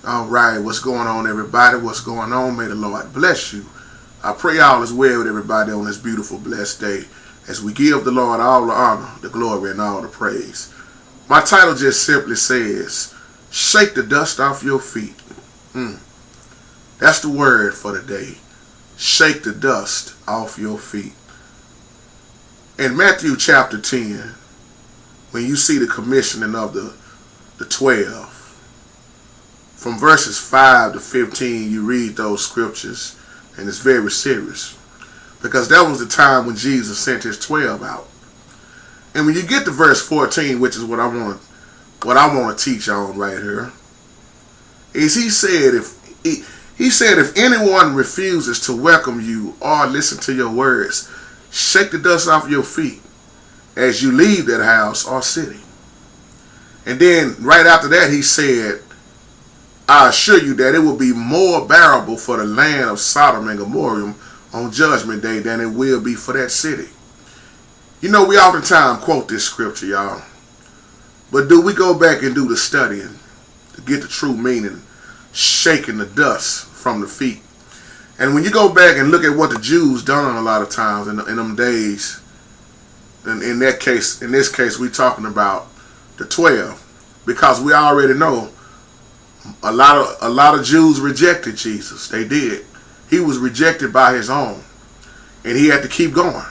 All right, what's going on, everybody? What's going on? May the Lord bless you. I pray all is well with everybody on this beautiful, blessed day as we give the Lord all the honor, the glory, and all the praise. My title just simply says, shake the dust off your feet. That's the word for the day. Shake the dust off your feet. In Matthew chapter 10, when you see the commissioning of the 12, from verses 5 to 15, you read those scriptures, and it's very serious. Because that was the time when Jesus sent his 12 out. And when you get to verse 14, which is what I want to teach on right here, is he said if anyone refuses to welcome you or listen to your words, shake the dust off your feet as you leave that house or city. And then right after that he said, I assure you that it will be more bearable for the land of Sodom and Gomorrah on Judgment Day than it will be for that city. You know, we oftentimes quote this scripture, y'all. But do we go back and do the studying to get the true meaning, shaking the dust from the feet? And when you go back and look at what the Jews done a lot of times in them days, and in this case, we're talking about the 12, because we already know a lot of Jews rejected Jesus. They did. He was rejected by his own, and he had to keep going.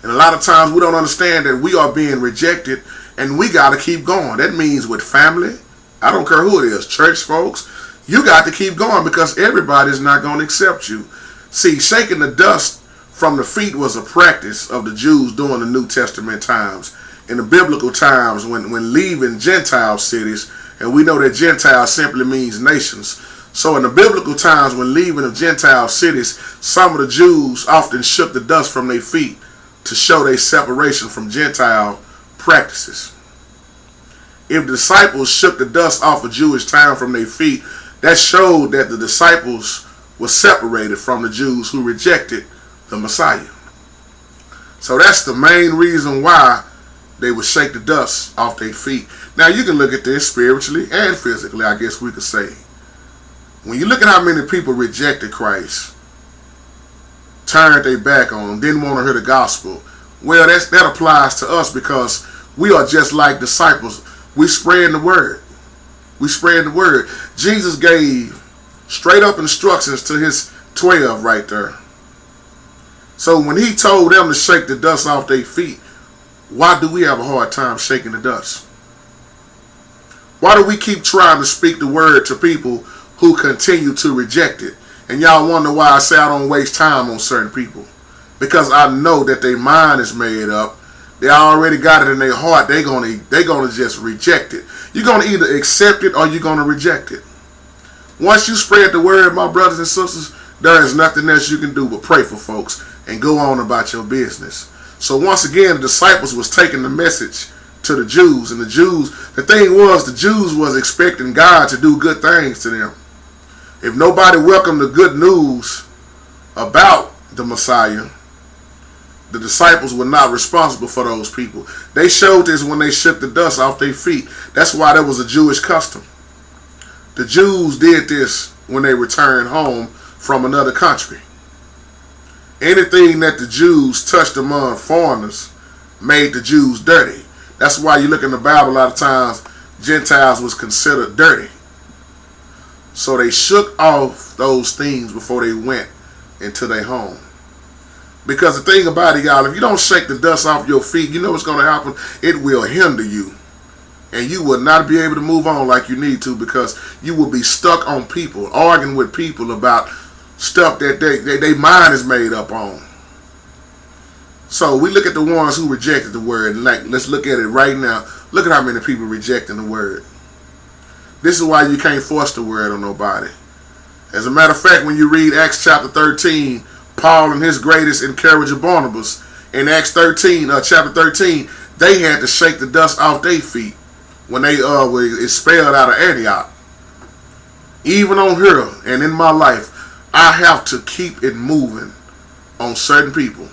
And a lot of times we don't understand that we are being rejected, and we got to keep going. That means with family, I don't care who it is, church folks, you got to keep going because everybody's not going to accept you. See, shaking the dust from the feet was a practice of the Jews during the New Testament times. In the biblical times, when leaving Gentile cities, and we know that Gentile simply means nations. So in the biblical times, when leaving of Gentile cities, some of the Jews often shook the dust from their feet to show their separation from Gentile practices. If the disciples shook the dust off a Jewish town from their feet, that showed that the disciples were separated from the Jews who rejected the Messiah. So that's the main reason why they would shake the dust off their feet. Now you can look at this spiritually and physically, I guess we could say. When you look at how many people rejected Christ, turned their back on him, didn't want to hear the gospel, well, that applies to us because we are just like disciples. We spread the word. We spread the word. Jesus gave straight up instructions to his 12 right there. So when he told them to shake the dust off their feet, why do we have a hard time shaking the dust? Why do we keep trying to speak the word to people who continue to reject it? And y'all wonder why I say I don't waste time on certain people. Because I know that their mind is made up. They already got it in their heart. They're gonna just reject it. You're gonna either accept it or you're gonna reject it. Once you spread the word, my brothers and sisters, there is nothing else you can do but pray for folks and go on about your business. So once again, the disciples was taking the message to the Jews, and the thing was, the Jews was expecting God to do good things to them. If nobody welcomed the good news about the Messiah, the disciples were not responsible for those people. They showed this when they shook the dust off their feet. That's why that was a Jewish custom. The Jews did this when they returned home from another country. Anything that the Jews touched among foreigners made the Jews dirty. That's why you look in the Bible, a lot of times Gentiles was considered dirty. So they shook off those things before they went into their home. Because the thing about it, y'all, if you don't shake the dust off your feet, you know what's going to happen? It will hinder you. And you will not be able to move on like you need to, because you will be stuck on people, arguing with people about stuff that their mind is made up on. So we look at the ones who rejected the word, and let's look at it right now. Look at how many people rejecting the word. This is why you can't force the word on nobody. As a matter of fact, when you read Acts chapter 13, Paul and his greatest encourager Barnabas, in Acts chapter 13, they had to shake the dust off their feet when they were expelled out of Antioch. Even on here and in my life, I have to keep it moving on certain people.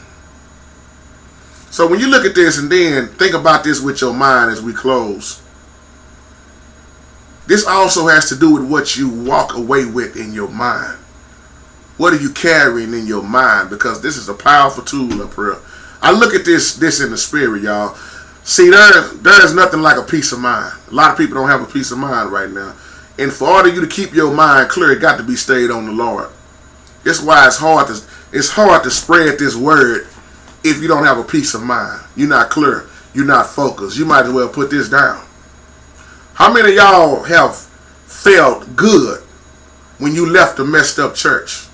So when you look at this and then think about this with your mind as we close. This also has to do with what you walk away with in your mind. What are you carrying in your mind? Because this is a powerful tool of prayer. I look at this in the spirit, y'all. See, there is nothing like a peace of mind. A lot of people don't have a peace of mind right now. And for order you to keep your mind clear, it got to be stayed on the Lord. That's why it's hard to spread this word if you don't have a peace of mind. You're not clear. You're not focused. You might as well put this down. How many of y'all have felt good when you left a messed up church?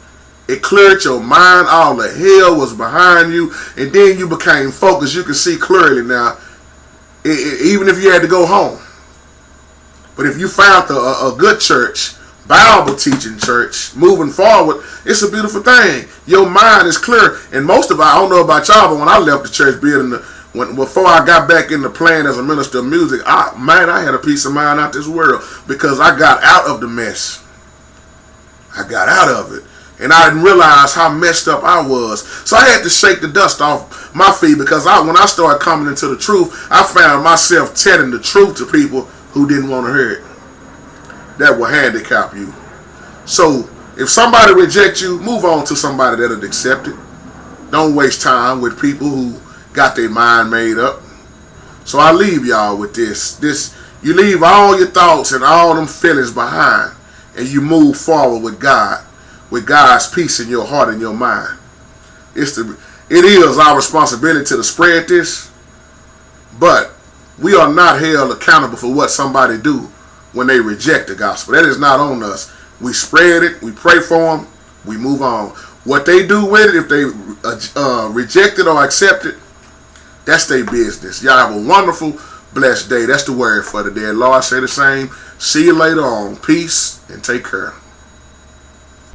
It cleared your mind. All the hell was behind you. And then you became focused. You can see clearly now. Even if you had to go home. But if you found a good church, Bible teaching church, moving forward, it's a beautiful thing. Your mind is clear. And most of it, I don't know about y'all, but when I left the church building, before I got back into playing as a minister of music, I had a peace of mind out this world because I got out of the mess. I got out of it. And I didn't realize how messed up I was. So I had to shake the dust off my feet because when I started coming into the truth, I found myself telling the truth to people who didn't want to hear it. That will handicap you. So if somebody rejects you, move on to somebody that'll accept it. Don't waste time with people who got their mind made up. So I leave y'all with this. You leave all your thoughts and all them feelings behind, and you move forward with God, with God's peace in your heart and your mind. It is our responsibility to spread this, but we are not held accountable for what somebody do when they reject the gospel. That is not on us. We spread it, we pray for them, we move on. What they do with it, if they reject it or accept it, that's their business. Y'all have a wonderful, blessed day. That's the word for today. Lord, say the same. See you later on. Peace and take care.